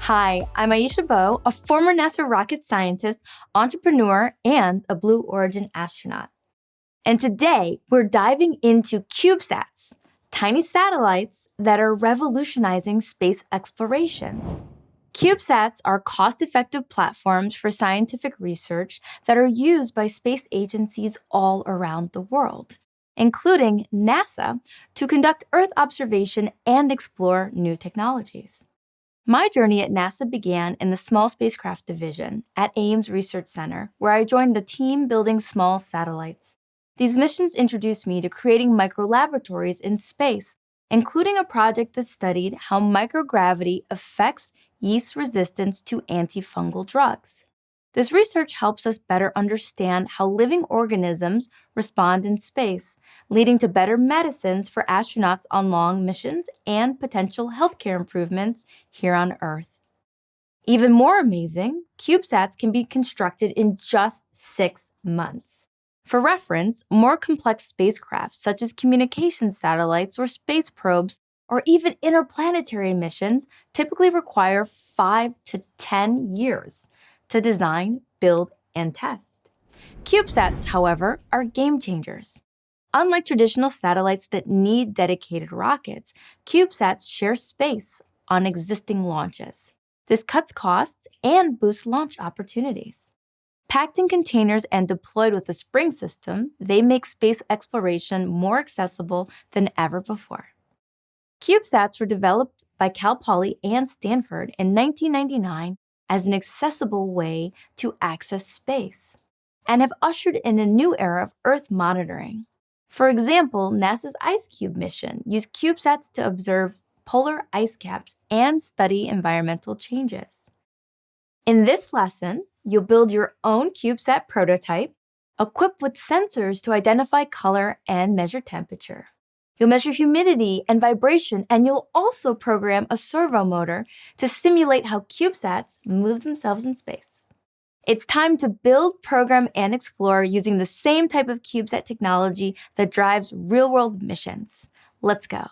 Hi, I'm Aisha Bowe, a former NASA rocket scientist, entrepreneur, and a Blue Origin astronaut. And today, we're diving into CubeSats, tiny satellites that are revolutionizing space exploration. CubeSats are cost-effective platforms for scientific research that are used by space agencies all around the world, including NASA, to conduct Earth observation and explore new technologies. My journey at NASA began in the Small Spacecraft Division at Ames Research Center, where I joined the team building small satellites. These missions introduced me to creating microlaboratories in space, including a project that studied how microgravity affects yeast resistance to antifungal drugs. This research helps us better understand how living organisms respond in space, leading to better medicines for astronauts on long missions and potential healthcare improvements here on Earth. Even more amazing, CubeSats can be constructed in just 6 months. For reference, more complex spacecraft, such as communication satellites or space probes, or even interplanetary missions, typically require 5 to 10 years to design, build, and test. CubeSats, however, are game changers. Unlike traditional satellites that need dedicated rockets, CubeSats share space on existing launches. This cuts costs and boosts launch opportunities. Packed in containers and deployed with a spring system, they make space exploration more accessible than ever before. CubeSats were developed by Cal Poly and Stanford in 1999 as an accessible way to access space, and have ushered in a new era of Earth monitoring. For example, NASA's IceCube mission used CubeSats to observe polar ice caps and study environmental changes. In this lesson, you'll build your own CubeSat prototype, equipped with sensors to identify color and measure temperature. You'll measure humidity and vibration, and you'll also program a servo motor to simulate how CubeSats move themselves in space. It's time to build, program, and explore using the same type of CubeSat technology that drives real-world missions. Let's go.